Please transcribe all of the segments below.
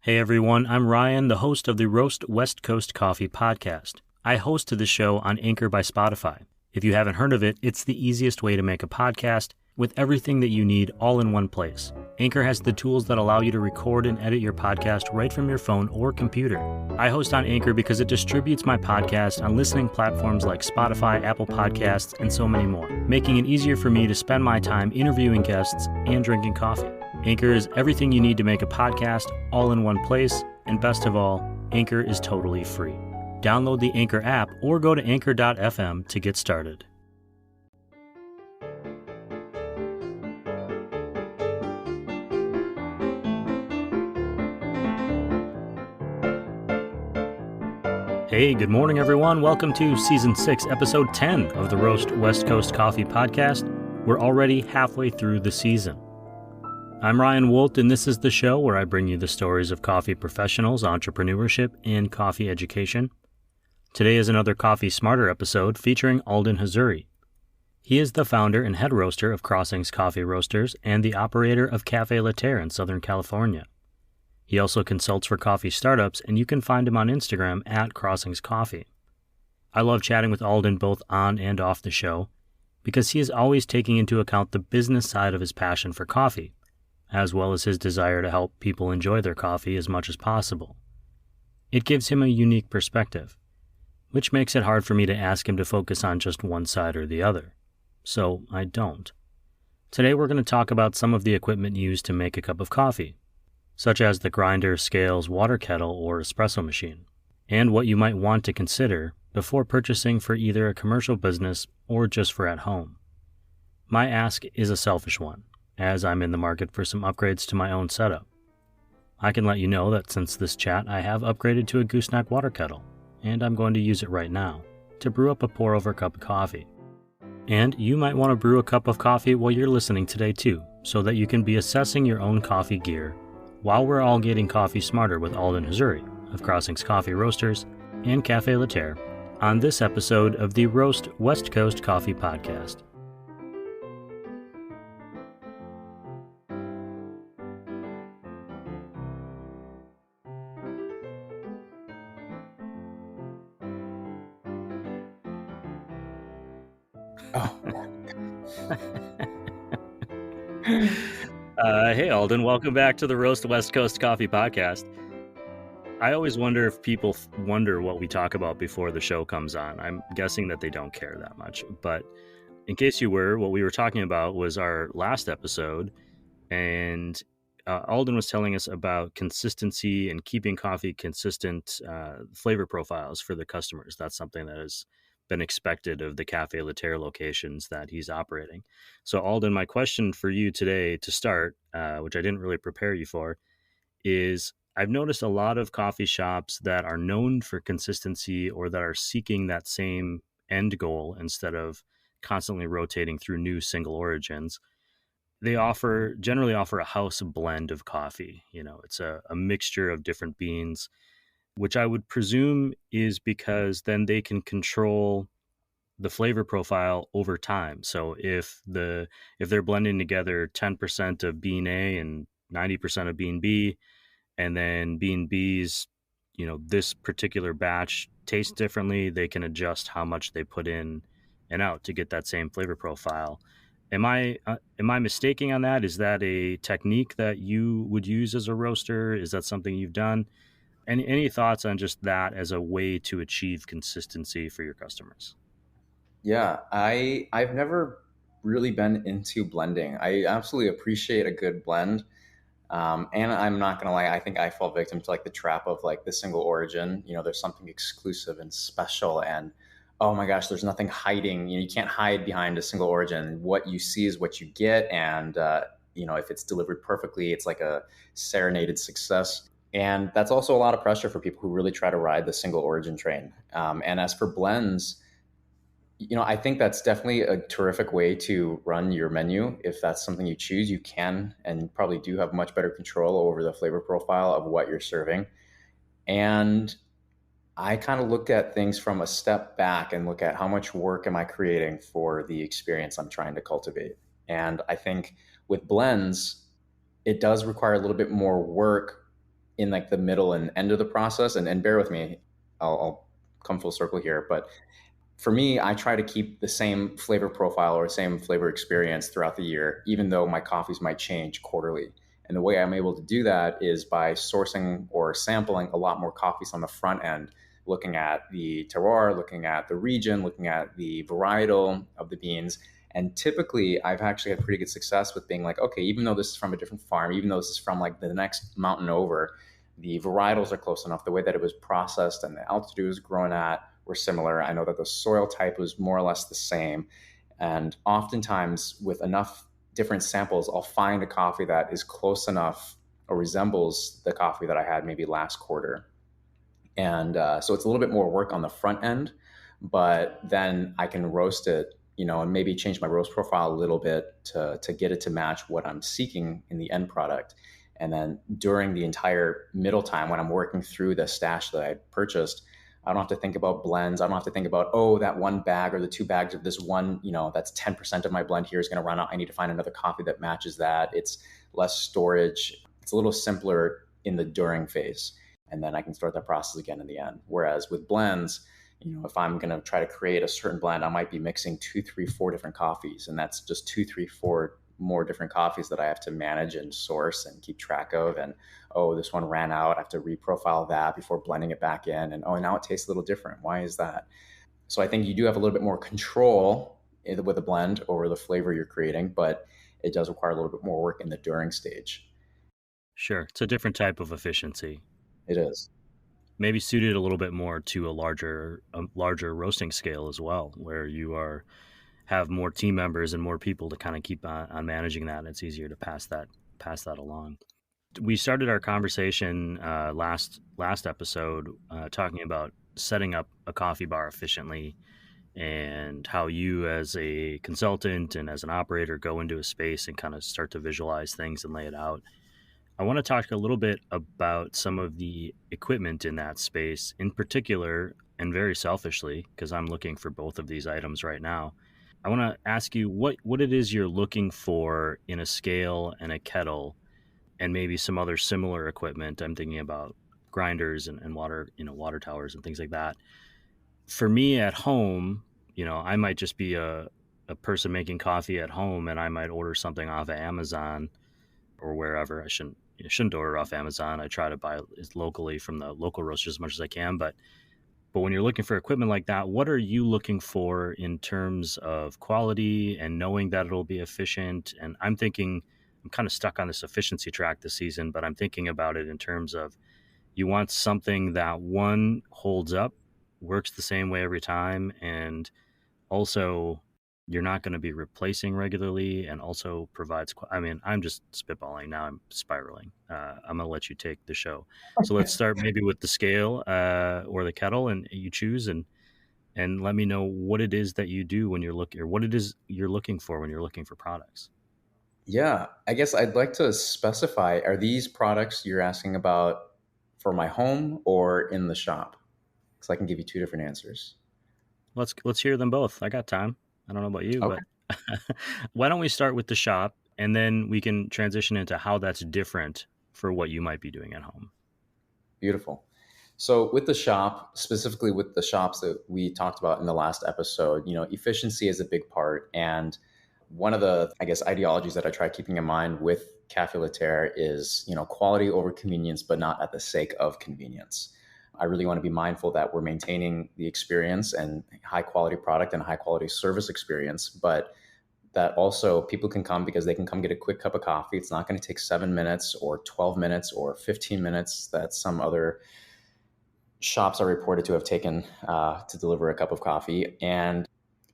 Hey everyone, I'm Ryan, the host of the Roast West Coast Coffee podcast. I host the show on Anchor by Spotify. If you haven't heard of it, it's the easiest way to make a podcast with everything that you need all in one place. Anchor has the tools that allow you to record and edit your podcast right from your phone or computer. I host on Anchor because it distributes my podcast on listening platforms like Spotify, Apple Podcasts, and so many more, making it easier for me to spend my time interviewing guests and drinking coffee. Anchor is everything you need to make a podcast all in one place, and best of all, Anchor is totally free. Download the Anchor app or go to Anchor.fm to get started. Hey, good morning everyone. Welcome to Season 6, Episode 10 of the Roast West Coast Coffee podcast. We're already halfway through the season. I'm Ryan Wolt, and this is the show where I bring you the stories of coffee professionals, entrepreneurship, and coffee education. Today is another Coffee Smarter episode featuring Alden Hazuri. He is the founder and head roaster of Crossings Coffee Roasters and the operator of Cafe La Terre in Southern California. He also consults for coffee startups, and you can find him on Instagram at Crossings Coffee. I love chatting with Alden both on and off the show because he is always taking into account the business side of his passion for coffee, as well as his desire to help people enjoy their coffee as much as possible. It gives him a unique perspective, which makes it hard for me to ask him to focus on just one side or the other. So I don't. Today we're going to talk about some of the equipment used to make a cup of coffee, such as the grinder, scales, water kettle, or espresso machine, and what you might want to consider before purchasing for either a commercial business or just for at home. My ask is a selfish one, as I'm in the market for some upgrades to my own setup. I can let you know that since this chat, I have upgraded to a gooseneck water kettle, and I'm going to use it right now to brew up a pour-over cup of coffee. And you might want to brew a cup of coffee while you're listening today too, so that you can be assessing your own coffee gear while we're all getting coffee smarter with Alden Hazuri of Crossings Coffee Roasters and Cafe La Terre on this episode of the Roast West Coast Coffee podcast. Hey Alden, welcome back to the Roast West Coast Coffee podcast. I always wonder if people wonder what we talk about before the show comes on. I'm guessing that they don't care that much, but in case you were, what we were talking about was our last episode, and Alden was telling us about consistency and keeping coffee consistent flavor profiles for the customers. That's something that has been expected of the Cafe La Terre locations that he's operating. So Alden, my question for you today to start, which I didn't really prepare you for, is I've noticed a lot of coffee shops that are known for consistency or that are seeking that same end goal instead of constantly rotating through new single origins. They generally offer a house blend of coffee. You know, it's a mixture of different beans, which I would presume is because then they can control the flavor profile over time. So if they're blending together 10% of bean A and 90% of bean B, and then bean B's, this particular batch tastes differently, they can adjust how much they put in and out to get that same flavor profile. Am I mistaking on that? Is that a technique that you would use as a roaster? Is that something you've done? Any thoughts on just that as a way to achieve consistency for your customers? Yeah, I've never really been into blending. I absolutely appreciate a good blend. And I'm not gonna lie, I think I fall victim to like the trap of like the single origin. There's something exclusive and special, and oh my gosh, there's nothing hiding. You can't hide behind a single origin. What you see is what you get, and if it's delivered perfectly, it's like a serenaded success. And that's also a lot of pressure for people who really try to ride the single origin train. And as for blends, I think that's definitely a terrific way to run your menu. If that's something you choose, you can and probably do have much better control over the flavor profile of what you're serving. And I kind of look at things from a step back and look at how much work am I creating for the experience I'm trying to cultivate. And I think with blends, it does require a little bit more work in like the middle and end of the process. And bear with me, I'll come full circle here. But for me, I try to keep the same flavor profile or same flavor experience throughout the year, even though my coffees might change quarterly. And the way I'm able to do that is by sourcing or sampling a lot more coffees on the front end, looking at the terroir, looking at the region, looking at the varietal of the beans. And typically, I've actually had pretty good success with being like, okay, even though this is from a different farm, even though this is from like the next mountain over, the varietals are close enough. The way that it was processed and the altitude it was grown at were similar. I know that the soil type was more or less the same. And oftentimes, with enough different samples, I'll find a coffee that is close enough or resembles the coffee that I had maybe last quarter. And so it's a little bit more work on the front end, but then I can roast it, and maybe change my roast profile a little bit to get it to match what I'm seeking in the end product. And then during the entire middle time when I'm working through the stash that I purchased, I don't have to think about blends. I don't have to think about, oh, that one bag or the two bags of this one, that's 10% of my blend here is going to run out. I need to find another coffee that matches that. It's less storage. It's a little simpler in the during phase. And then I can start that process again in the end. Whereas with blends, if I'm going to try to create a certain blend, I might be mixing 2, 3, 4 different coffees. And that's just 2, 3, 4 more different coffees that I have to manage and source and keep track of. And, oh, this one ran out. I have to reprofile that before blending it back in. And, oh, now it tastes a little different. Why is that? So I think you do have a little bit more control with a blend over the flavor you're creating, but it does require a little bit more work in the during stage. Sure. It's a different type of efficiency. It is. Maybe suited a little bit more to a larger roasting scale as well, where you have more team members and more people to kind of keep on managing that. And it's easier to pass that along. We started our conversation last episode talking about setting up a coffee bar efficiently and how you as a consultant and as an operator go into a space and kind of start to visualize things and lay it out. I want to talk a little bit about some of the equipment in that space in particular, and very selfishly, because I'm looking for both of these items right now. I want to ask you what it is you're looking for in a scale and a kettle and maybe some other similar equipment. I'm thinking about grinders and water, water towers and things like that. For me at home, I might just be a person making coffee at home, and I might order something off of Amazon or wherever. I shouldn't order off Amazon. I try to buy it locally from the local roasters as much as I can. But when you're looking for equipment like that, what are you looking for in terms of quality and knowing that it'll be efficient? And I'm kind of stuck on this efficiency track this season, but I'm thinking about it in terms of you want something that, one, holds up, works the same way every time, and also you're not going to be replacing regularly, and also provides, I'm just spitballing now. I'm spiraling. I'm going to let you take the show. So let's start maybe with the scale or the kettle, and you choose and let me know what it is that you do when you're looking, or what it is you're looking for when you're looking for products. Yeah, I guess I'd like to specify, are these products you're asking about for my home or in the shop? Because I can give you two different answers. Let's hear them both. I got time. I don't know about you, Okay. but why don't we start with the shop, and then we can transition into how that's different for what you might be doing at home. Beautiful. So with the shop, specifically with the shops that we talked about in the last episode, efficiency is a big part. And one of the, I guess, ideologies that I try keeping in mind with Cafe Laterre is, quality over convenience, but not at the sake of convenience. I really want to be mindful that we're maintaining the experience and high quality product and high quality service experience, but that also people can come because they can come get a quick cup of coffee. It's not going to take 7 minutes or 12 minutes or 15 minutes that some other shops are reported to have taken to deliver a cup of coffee. And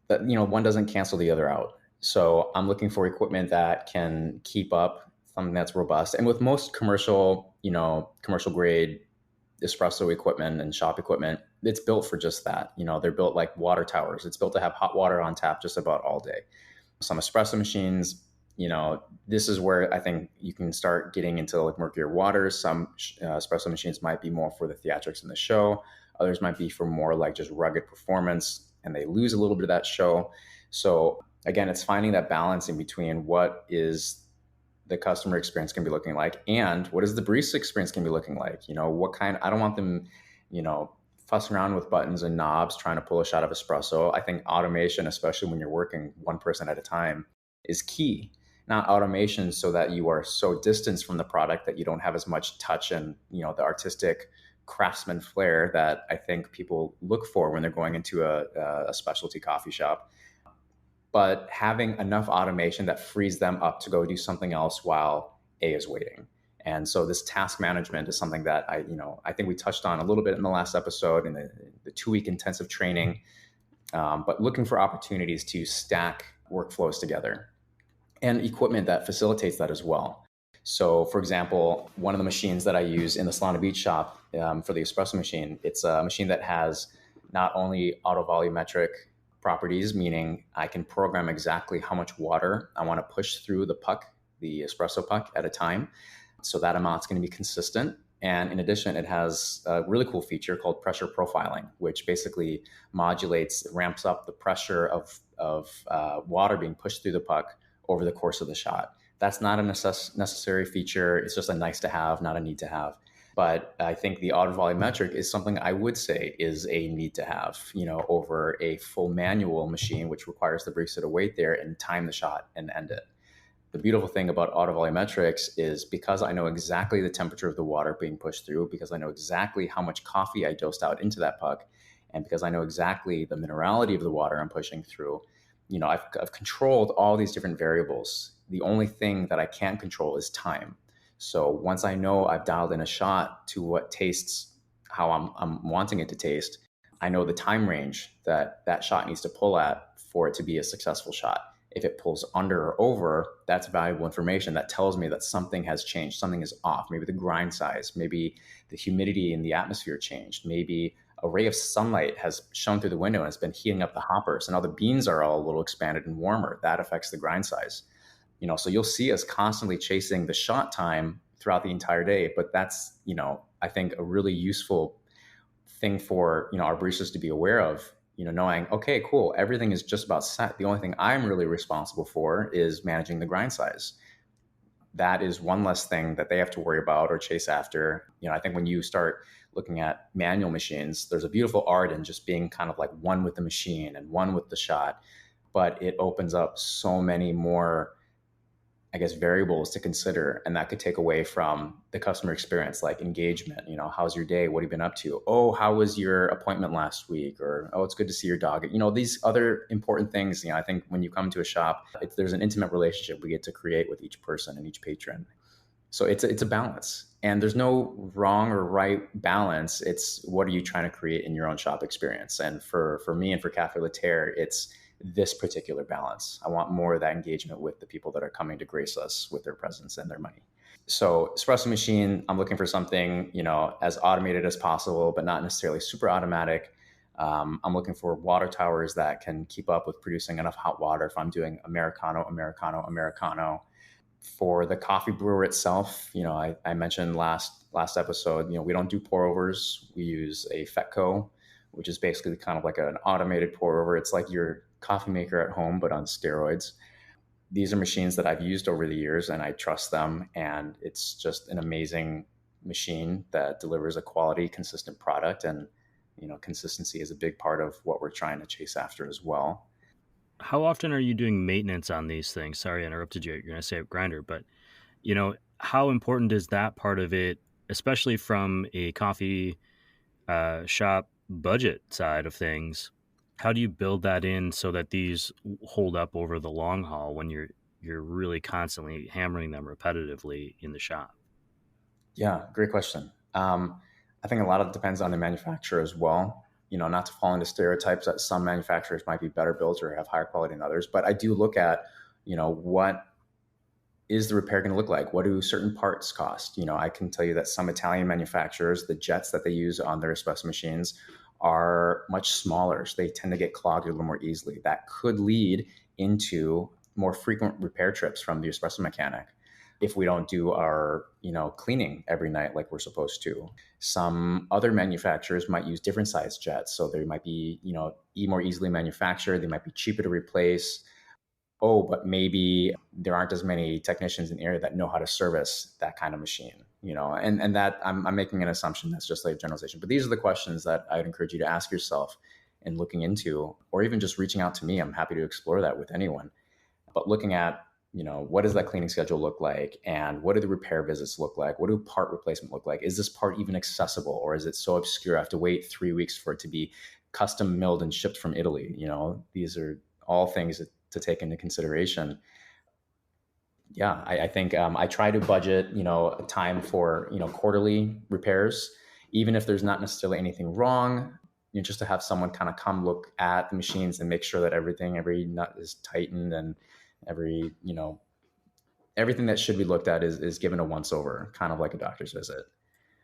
that, one doesn't cancel the other out. So I'm looking for equipment that can keep up, something that's robust. And with most commercial grade espresso equipment and shop equipment, it's built for just that. They're built like water towers. It's built to have hot water on tap just about all day. Some espresso machines, this is where I think you can start getting into like murkier waters. Some espresso machines might be more for the theatrics in the show. Others might be for more like just rugged performance, and they lose a little bit of that show. So again, it's finding that balance in between what is the customer experience can be looking like, and what is the barista experience can be looking like. What kind, I don't want them, fussing around with buttons and knobs trying to pull a shot of espresso. I think automation, especially when you're working one person at a time, is key. Not automation so that you are so distanced from the product that you don't have as much touch and the artistic craftsman flair that I think people look for when they're going into a specialty coffee shop, but having enough automation that frees them up to go do something else while A is waiting. And so this task management is something that I think we touched on a little bit in the last episode in the 2-week intensive training, but looking for opportunities to stack workflows together and equipment that facilitates that as well. So, for example, one of the machines that I use in the Solana Beach shop for the espresso machine, it's a machine that has not only auto volumetric properties, meaning I can program exactly how much water I want to push through the puck, the espresso puck at a time. So that amount's going to be consistent. And in addition, it has a really cool feature called pressure profiling, which basically ramps up the pressure of water being pushed through the puck over the course of the shot. That's not a necessary feature. It's just a nice to have, not a need to have. But I think the auto volumetric is something I would say is a need to have, over a full manual machine, which requires the barista to wait there and time the shot and end it. The beautiful thing about auto volumetrics is because I know exactly the temperature of the water being pushed through, because I know exactly how much coffee I dosed out into that puck, and because I know exactly the minerality of the water I'm pushing through, I've controlled all these different variables. The only thing that I can't control is time. So once I know I've dialed in a shot to what tastes how I'm wanting it to taste, I know the time range that shot needs to pull at for it to be a successful shot. If it pulls under or over, that's valuable information that tells me that something has changed, something is off. Maybe the grind size, maybe the humidity in the atmosphere changed, maybe a ray of sunlight has shone through the window and it's been heating up the hopper. So now the beans are all a little expanded and warmer. That affects the grind size. So you'll see us constantly chasing the shot time throughout the entire day, but that's, I think a really useful thing for, our baristas to be aware of, knowing, okay, cool, everything is just about set. The only thing I'm really responsible for is managing the grind size. That is one less thing that they have to worry about or chase after. I think when you start looking at manual machines, there's a beautiful art in just being kind of like one with the machine and one with the shot, but it opens up so many more, I guess, variables to consider. And that could take away from the customer experience, like engagement. How's your day? What have you been up to? Oh, how was your appointment last week? Or, oh, it's good to see your dog. These other important things. I think when you come to a shop, there's an intimate relationship we get to create with each person and each patron. So it's a balance. And there's no wrong or right balance. It's what are you trying to create in your own shop experience? And for me and for Cafe Laterre, it's this particular balance. I want more of that engagement with the people that are coming to grace us with their presence and their money. So espresso machine, I'm looking for something, as automated as possible, but not necessarily super automatic. I'm looking for water towers that can keep up with producing enough hot water if I'm doing Americano. For the coffee brewer itself, I mentioned last episode, we don't do pour overs. We use a Fetco, which is basically kind of like an automated pour over. It's like your coffee maker at home, but on steroids. These are machines that I've used over the years and I trust them. And it's just an amazing machine that delivers a quality, consistent product. And, consistency is a big part of what we're trying to chase after as well. How often are you doing maintenance on these things? Sorry, I interrupted you. You're going to say grinder, but how important is that part of it, especially from a coffee shop budget side of things? How do you build that in so that these hold up over the long haul when you're really constantly hammering them repetitively in the shop? Yeah, great question. I think a lot of it depends on the manufacturer as well. Not to fall into stereotypes that some manufacturers might be better built or have higher quality than others, but I do look at, what is the repair going to look like? What do certain parts cost? I can tell you that some Italian manufacturers, the jets that they use on their espresso machines are much smaller. So they tend to get clogged a little more easily. That could lead into more frequent repair trips from the espresso mechanic if we don't do our, cleaning every night like we're supposed to. Some other manufacturers might use different size jets. So they might be, more easily manufactured. They might be cheaper to replace. oh, but maybe there aren't as many technicians in the area that know how to service that kind of machine, and that I'm making an assumption that's just like a generalization. But these are the questions that I would encourage you to ask yourself and looking into, or even just reaching out to me. I'm happy to explore that with anyone. But looking at, what does that cleaning schedule look like? And what do the repair visits look like? What do part replacement look like? Is this part even accessible, or is it so obscure I have to wait 3 weeks for it to be custom milled and shipped from Italy? These are all things to take into consideration. Yeah, I think I try to budget, time for, quarterly repairs, even if there's not necessarily anything wrong, just to have someone kind of come look at the machines and make sure that every nut is tightened, and every, everything that should be looked at is given a once over, kind of like a doctor's visit.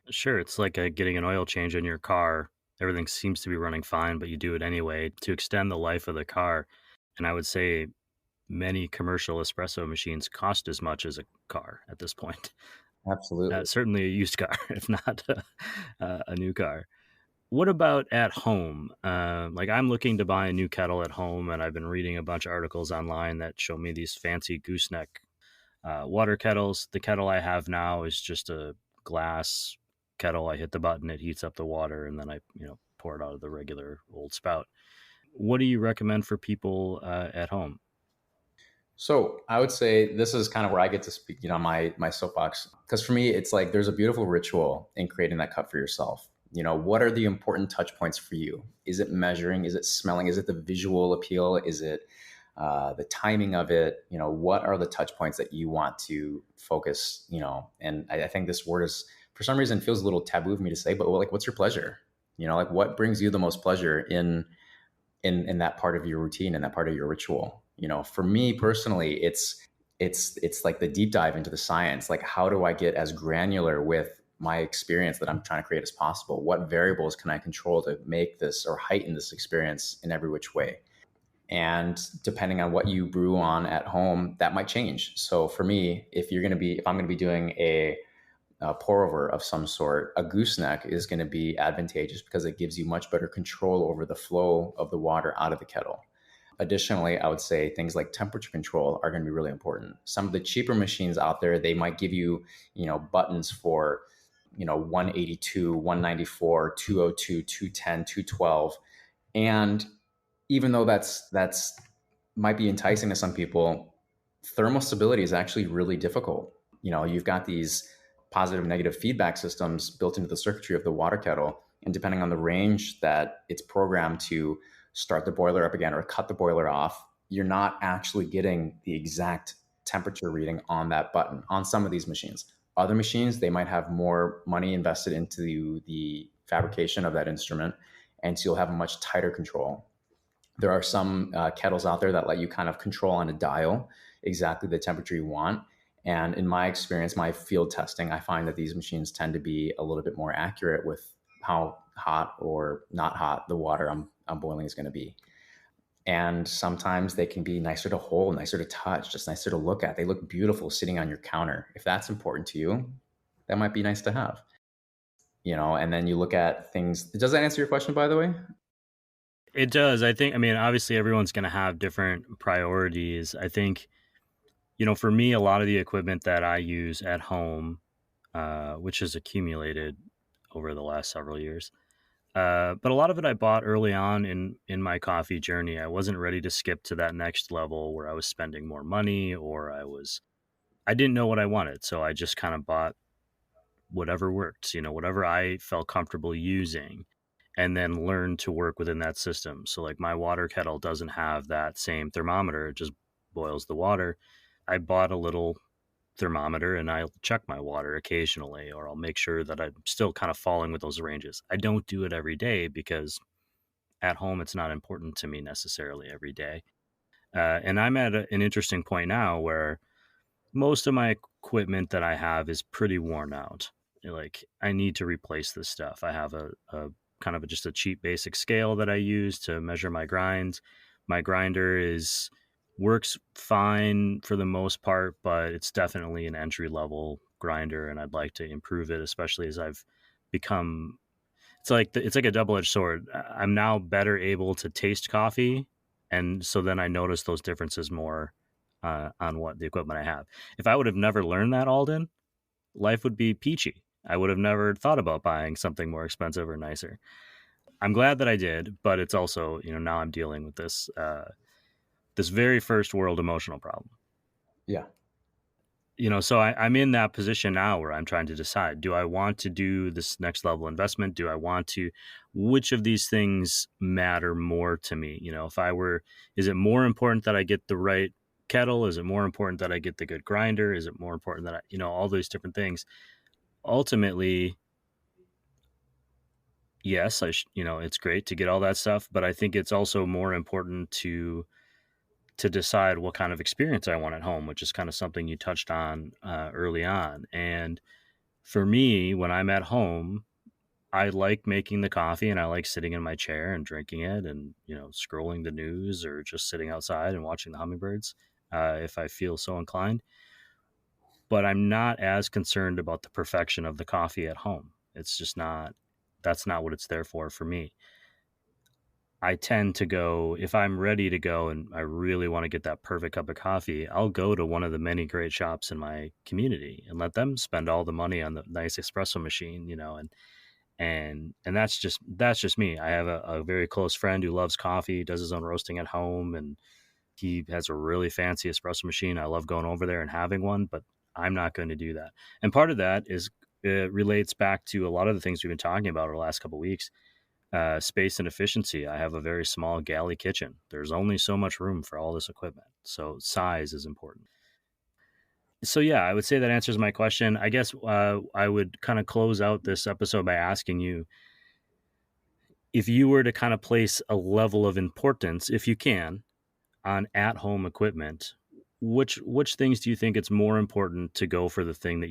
Sure, it's like getting an oil change in your car. Everything seems to be running fine, but you do it anyway to extend the life of the car. And I would say many commercial espresso machines cost as much as a car at this point. Absolutely. Certainly a used car, if not a new car. What about at home? Like I'm looking to buy a new kettle at home, and I've been reading a bunch of articles online that show me these fancy gooseneck water kettles. The kettle I have now is just a glass kettle. I hit the button, it heats up the water, and then I, pour it out of the regular old spout. What do you recommend for people at home? So I would say this is kind of where I get to speak, my soapbox. Because for me, it's like there's a beautiful ritual in creating that cup for yourself. What are the important touch points for you? Is it measuring? Is it smelling? Is it the visual appeal? Is it the timing of it? What are the touch points that you want to focus? And I think this word is, for some reason, feels a little taboo for me to say, but like, what's your pleasure? Like what brings you the most pleasure in that part of your routine and that part of your ritual. For me personally, it's like the deep dive into the science. Like, how do I get as granular with my experience that I'm trying to create as possible? What variables can I control to make this or heighten this experience in every which way? And depending on what you brew on at home, that might change. So for me, if I'm going to be doing a pour over of some sort, a gooseneck is going to be advantageous because it gives you much better control over the flow of the water out of the kettle. Additionally, I would say things like temperature control are going to be really important. Some of the cheaper machines out there, they might give you, buttons for, 182, 194, 202, 210, 212. And even though that's might be enticing to some people, thermal stability is actually really difficult. You've got these positive and negative feedback systems built into the circuitry of the water kettle, and depending on the range that it's programmed to start the boiler up again or cut the boiler off, you're not actually getting the exact temperature reading on that button on some of these machines. Other machines, they might have more money invested into the fabrication of that instrument, and so you'll have a much tighter control. There are some kettles out there that let you kind of control on a dial exactly the temperature you want. And in my experience, my field testing, I find that these machines tend to be a little bit more accurate with how hot or not hot the water I'm boiling is going to be. And sometimes they can be nicer to hold, nicer to touch, just nicer to look at. They look beautiful sitting on your counter. If that's important to you, that might be nice to have. And then you look at things. Does that answer your question, by the way? It does. I mean, obviously everyone's going to have different priorities. I think, for me, a lot of the equipment that I use at home, which has accumulated over the last several years, but a lot of it I bought early on in my coffee journey. I wasn't ready to skip to that next level where I was spending more money, or I didn't know what I wanted. So I just kind of bought whatever worked, whatever I felt comfortable using, and then learned to work within that system. So like my water kettle doesn't have that same thermometer. It just boils the water. I bought a little thermometer and I'll check my water occasionally, or I'll make sure that I'm still kind of falling with those ranges. I don't do it every day because at home it's not important to me necessarily every day. And I'm at an interesting point now where most of my equipment that I have is pretty worn out. Like I need to replace this stuff. I have a kind of just a cheap basic scale that I use to measure my grinds. My grinder works fine for the most part, but it's definitely an entry level grinder, and I'd like to improve it, especially as I've become. It's like a double edged sword. I'm now better able to taste coffee, and so then I notice those differences more on what the equipment I have. If I would have never learned that, Alden, life would be peachy. I would have never thought about buying something more expensive or nicer. I'm glad that I did, but it's also, now I'm dealing with this very first world emotional problem. Yeah. So I'm in that position now where I'm trying to decide, do I want to do this next level investment? Do I want to, which of these things matter more to me? Is it more important that I get the right kettle? Is it more important that I get the good grinder? Is it more important that all those different things? Ultimately, yes, it's great to get all that stuff, but I think it's also more important to decide what kind of experience I want at home, which is kind of something you touched on early on. And for me, when I'm at home, I like making the coffee and I like sitting in my chair and drinking it and, scrolling the news or just sitting outside and watching the hummingbirds if I feel so inclined. But I'm not as concerned about the perfection of the coffee at home. It's just not, that's not what it's there for me. I tend to go, if I'm ready to go and I really want to get that perfect cup of coffee, I'll go to one of the many great shops in my community and let them spend all the money on the nice espresso machine, and that's just me. I have a very close friend who loves coffee, does his own roasting at home, and he has a really fancy espresso machine. I love going over there and having one, but I'm not going to do that. And part of that is it relates back to a lot of the things we've been talking about over the last couple of weeks. Space and efficiency. I have a very small galley kitchen. There's only so much room for all this equipment. So size is important. So yeah, I would say that answers my question. I guess I would kind of close out this episode by asking you, if you were to kind of place a level of importance, if you can, on at-home equipment, which things do you think it's more important to go for the thing that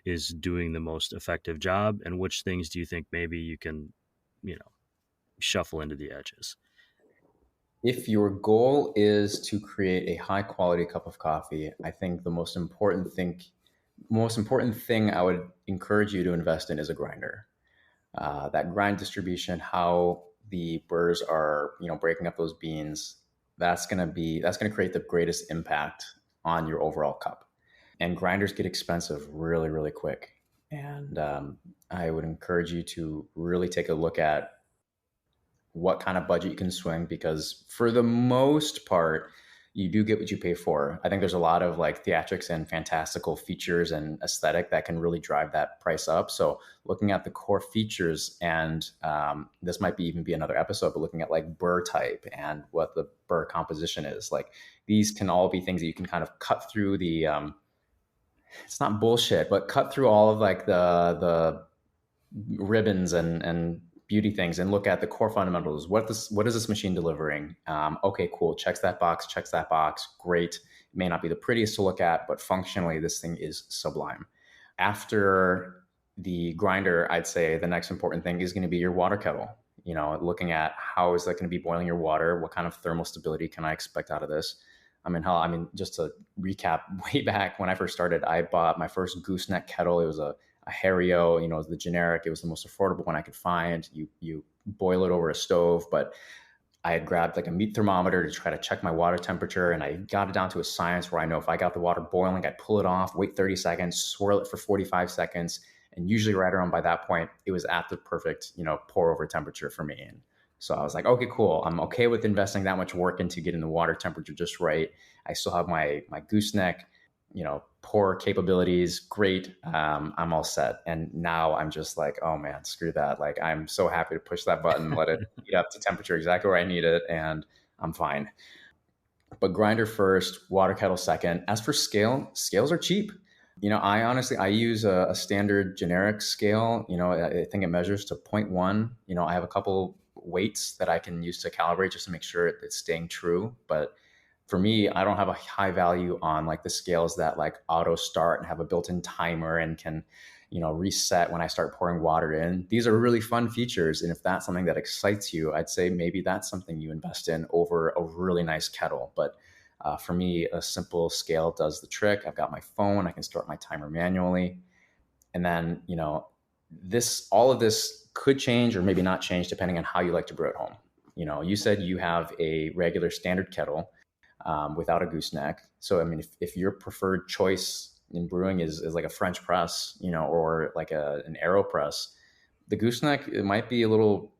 is doing the most effective job, and which things do you think maybe you can, shuffle into the edges? If your goal is to create a high quality cup of coffee, I think the most important thing I would encourage you to invest in is a grinder. That grind distribution, how the burrs are, breaking up those beans, that's gonna create the greatest impact on your overall cup. And grinders get expensive really, really quick. And I would encourage you to really take a look at what kind of budget you can swing, because for the most part, you do get what you pay for. I think there's a lot of like theatrics and fantastical features and aesthetic that can really drive that price up. So looking at the core features, and this might be even be another episode, but looking at like burr type and what the burr composition is, like these can all be things that you can kind of cut through the it's not bullshit, but cut through all of like the ribbons and beauty things and look at the core fundamentals. What is this machine delivering? Okay, cool. Checks that box. Checks that box. Great. It may not be the prettiest to look at, but functionally, this thing is sublime. After the grinder, I'd say the next important thing is going to be your water kettle. Looking at how is that going to be boiling your water? What kind of thermal stability can I expect out of this? Just to recap, way back when I first started, I bought my first gooseneck kettle. It was a Hario, it was the generic. It was the most affordable one I could find. You boil it over a stove, but I had grabbed like a meat thermometer to try to check my water temperature, and I got it down to a science where I know if I got the water boiling, I'd pull it off, wait 30 seconds, swirl it for 45 seconds, and usually right around by that point, it was at the perfect, pour over temperature for me. And so I was like, okay, cool. I'm okay with investing that much work into getting the water temperature just right. I still have my gooseneck, pour capabilities, great. I'm all set. And now I'm just like, oh man, screw that. Like, I'm so happy to push that button, let it heat up to temperature exactly where I need it, and I'm fine. But grinder first, water kettle second. As for scales are cheap. I use a standard generic scale. I think it measures to 0.1. I have a couple weights that I can use to calibrate just to make sure it's staying true. But for me, I don't have a high value on like the scales that like auto start and have a built-in timer and can, reset when I start pouring water in. These are really fun features. And if that's something that excites you, I'd say maybe that's something you invest in over a really nice kettle. But for me, a simple scale does the trick. I've got my phone. I can start my timer manually. And then, all of this could change or maybe not change depending on how you like to brew at home. You said you have a regular standard kettle. without a gooseneck. So, I mean, if your preferred choice in brewing is like a French press, or like an AeroPress, the gooseneck, it might be a little,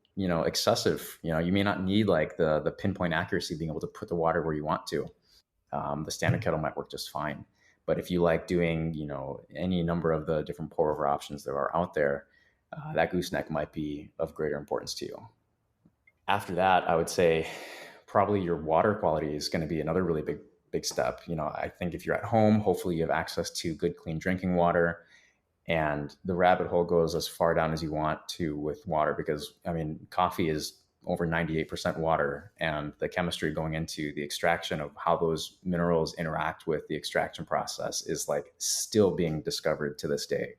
excessive. You may not need like the pinpoint accuracy, being able to put the water where you want to. The standard kettle might work just fine. But if you like doing, any number of the different pour over options that are out there, that gooseneck might be of greater importance to you. After that, I would say probably your water quality is going to be another really big step. I think if you're at home, hopefully you have access to good, clean drinking water. And the rabbit hole goes as far down as you want to with water, because I mean, coffee is over 98% water, and the chemistry going into the extraction of how those minerals interact with the extraction process is like still being discovered to this day.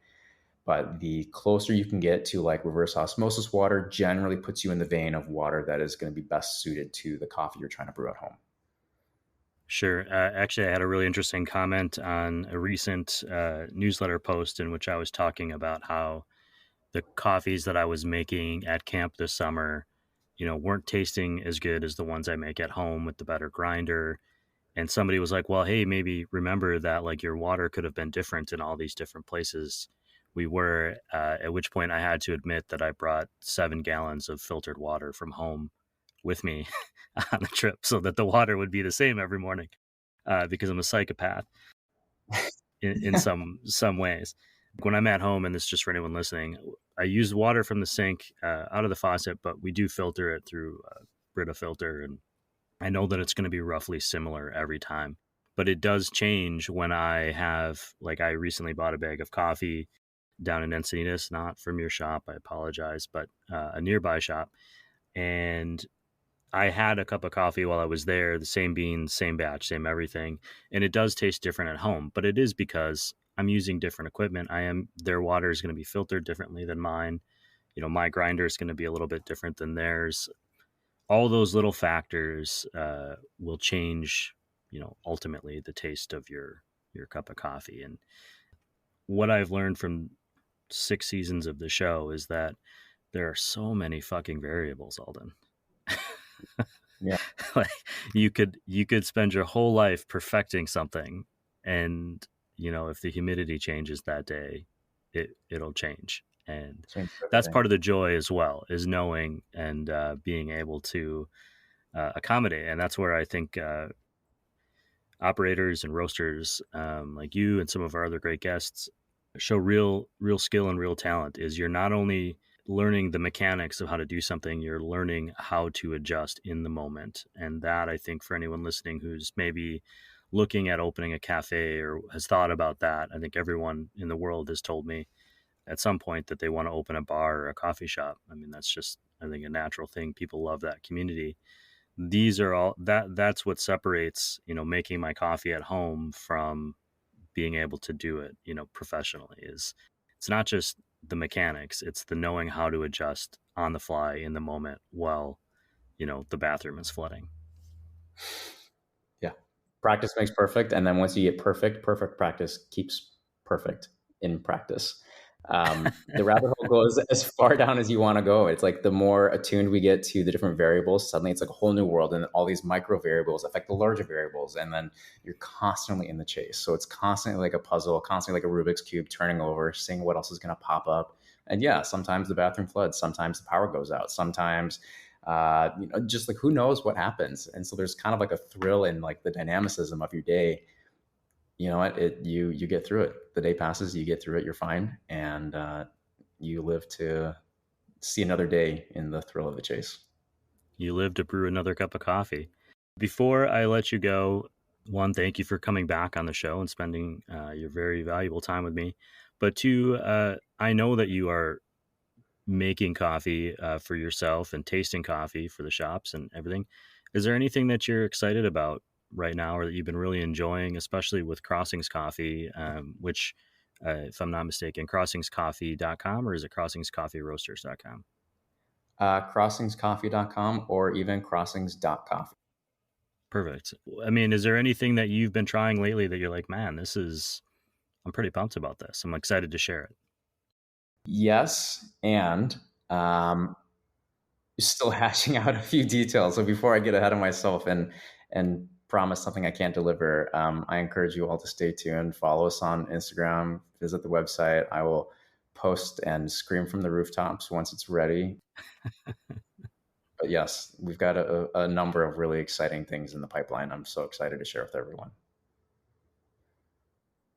But the closer you can get to like reverse osmosis water generally puts you in the vein of water that is going to be best suited to the coffee you're trying to brew at home. Sure. Actually, I had a really interesting comment on a recent newsletter post in which I was talking about how the coffees that I was making at camp this summer, weren't tasting as good as the ones I make at home with the better grinder. And somebody was like, well, hey, maybe remember that like your water could have been different in all these different places we were, at which point I had to admit that I brought 7 gallons of filtered water from home with me on the trip so that the water would be the same every morning, because I'm a psychopath in some ways. When I'm at home, and this is just for anyone listening, I use water from the sink out of the faucet, but we do filter it through a Brita filter, and I know that it's going to be roughly similar every time. But it does change when I have, like, I recently bought a bag of coffee down in Encinitas, not from your shop, I apologize, but a nearby shop. And I had a cup of coffee while I was there, the same beans, same batch, same everything. And it does taste different at home, but it is because I'm using different equipment. Their water is going to be filtered differently than mine. My grinder is going to be a little bit different than theirs. All those little factors will change, ultimately the taste of your cup of coffee. And what I've learned from 6 seasons of the show is that there are so many fucking variables, Alden. Yeah. Like you could spend your whole life perfecting something, and if the humidity changes that day, it'll change. And that's part of the joy as well, is knowing and being able to accommodate. And that's where I think operators and roasters like you and some of our other great guests show real skill and real talent. Is you're not only learning the mechanics of how to do something, you're learning how to adjust in the moment. And that, I think, for anyone listening who's maybe looking at opening a cafe or has thought about that, I think everyone in the world has told me at some point that they want to open a bar or a coffee shop. I mean, that's just, I think, a natural thing. People love that community. These are all that's what separates, making my coffee at home from being able to do it, professionally. Is it's not just the mechanics, it's the knowing how to adjust on the fly in the moment while, the bathroom is flooding. Yeah. Practice makes perfect. And then once you get perfect practice keeps perfect in practice. The rabbit hole goes as far down as you want to go. It's like the more attuned we get to the different variables, suddenly it's like a whole new world, and all these micro variables affect the larger variables, and then you're constantly in the chase. So it's constantly like a puzzle, constantly like a Rubik's cube turning over, seeing what else is going to pop up. And yeah, sometimes the bathroom floods, sometimes the power goes out, sometimes just like who knows what happens. And so there's kind of like a thrill in like the dynamicism of your day. You know what, you get through it. The day passes, you get through it, you're fine, and you live to see another day in the thrill of the chase. You live to brew another cup of coffee. Before I let you go, one, thank you for coming back on the show and spending your very valuable time with me. But two, I know that you are making coffee for yourself and tasting coffee for the shops and everything. Is there anything that you're excited about right now, or that you've been really enjoying, especially with Crossings Coffee, which, if I'm not mistaken, crossingscoffee.com, or is it crossingscoffeeroasters.com? Crossingscoffee.com or even crossings.coffee. Perfect. I mean, is there anything that you've been trying lately that you're like, man, I'm pretty pumped about this. I'm excited to share it. Yes, and still hashing out a few details. So before I get ahead of myself and promise something I can't deliver. I encourage you all to stay tuned. Follow us on Instagram. Visit the website. I will post and scream from the rooftops once it's ready. But yes, we've got a number of really exciting things in the pipeline. I'm so excited to share with everyone.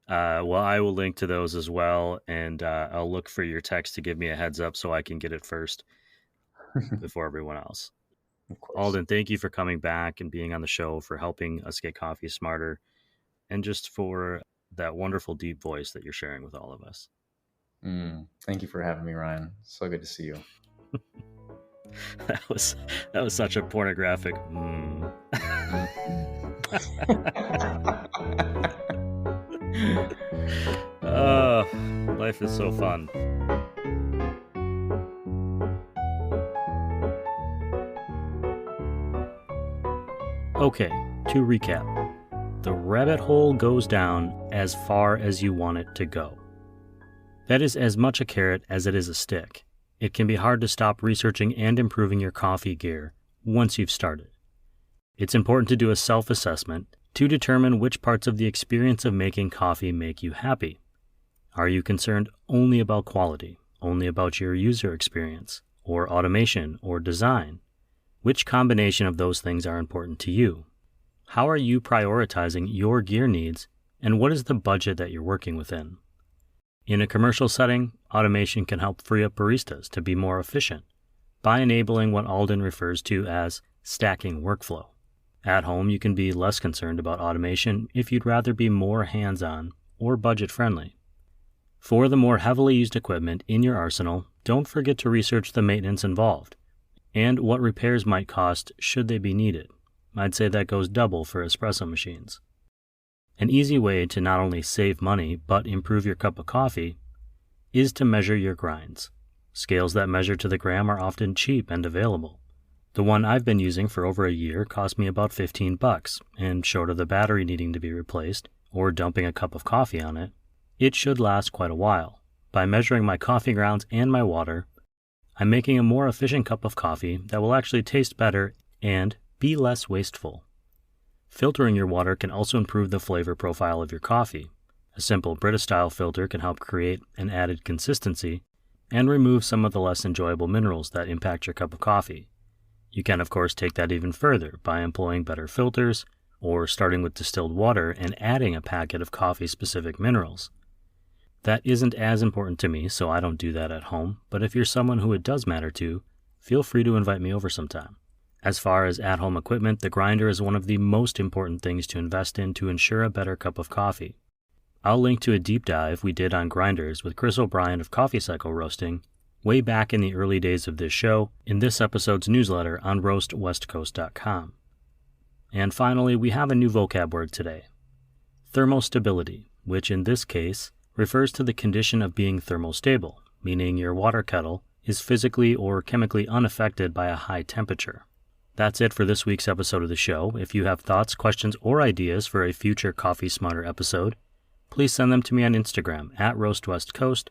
Well, I will link to those as well, and I'll look for your text to give me a heads up so I can get it first before everyone else. Of course. Alden, thank you for coming back and being on the show, for helping us get coffee smarter, and just for that wonderful deep voice that you're sharing with all of us. Thank you for having me, Ryan. So good to see you. That was such a pornographic. Oh, life is so fun. Okay, to recap, the rabbit hole goes down as far as you want it to go. That is as much a carrot as it is a stick. It can be hard to stop researching and improving your coffee gear once you've started. It's important to do a self-assessment to determine which parts of the experience of making coffee make you happy. Are you concerned only about quality, only about your user experience, or automation, or design? Which combination of those things are important to you? How are you prioritizing your gear needs, and what is the budget that you're working within? In a commercial setting, automation can help free up baristas to be more efficient by enabling what Alden refers to as stacking workflow. At home, you can be less concerned about automation if you'd rather be more hands-on or budget-friendly. For the more heavily used equipment in your arsenal, don't forget to research the maintenance involved and what repairs might cost should they be needed. I'd say that goes double for espresso machines. An easy way to not only save money but improve your cup of coffee is to measure your grinds. Scales that measure to the gram are often cheap and available. The one I've been using for over a year cost me about $15, and short of the battery needing to be replaced or dumping a cup of coffee on it, it should last quite a while. By measuring my coffee grounds and my water, I'm making a more efficient cup of coffee that will actually taste better and be less wasteful. Filtering your water can also improve the flavor profile of your coffee. A simple Brita-style filter can help create an added consistency and remove some of the less enjoyable minerals that impact your cup of coffee. You can, of course, take that even further by employing better filters or starting with distilled water and adding a packet of coffee-specific minerals. That isn't as important to me, so I don't do that at home, but if you're someone who it does matter to, feel free to invite me over sometime. As far as at-home equipment, the grinder is one of the most important things to invest in to ensure a better cup of coffee. I'll link to a deep dive we did on grinders with Chris O'Brien of Coffee Cycle Roasting way back in the early days of this show in this episode's newsletter on roastwestcoast.com. And finally, we have a new vocab word today, thermostability, which in this case refers to the condition of being thermostable, meaning your water kettle is physically or chemically unaffected by a high temperature. That's it for this week's episode of the show. If you have thoughts, questions, or ideas for a future Coffee Smarter episode, please send them to me on Instagram at RoastWestCoast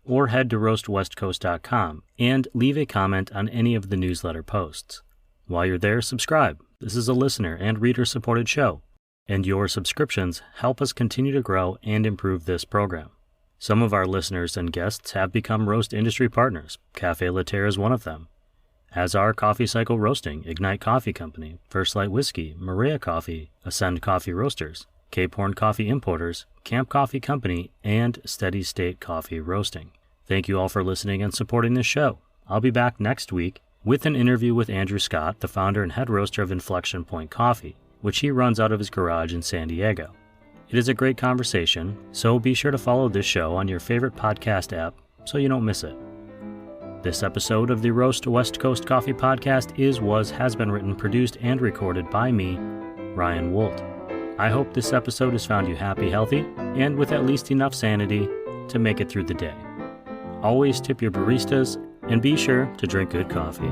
or head to roastwestcoast.com and leave a comment on any of the newsletter posts. While you're there, subscribe. This is a listener and reader-supported show, and your subscriptions help us continue to grow and improve this program. Some of our listeners and guests have become roast industry partners. Cafe Latte is one of them, as are Coffee Cycle Roasting, Ignite Coffee Company, First Light Whiskey, Maria Coffee, Ascend Coffee Roasters, Cape Horn Coffee Importers, Camp Coffee Company, and Steady State Coffee Roasting. Thank you all for listening and supporting this show. I'll be back next week with an interview with Andrew Scott, the founder and head roaster of Inflection Point Coffee, which he runs out of his garage in San Diego. It is a great conversation, so be sure to follow this show on your favorite podcast app so you don't miss it. This episode of the Roast West Coast Coffee Podcast has been written, produced, and recorded by me, Ryan Wolt. I hope this episode has found you happy, healthy, and with at least enough sanity to make it through the day. Always tip your baristas, and be sure to drink good coffee.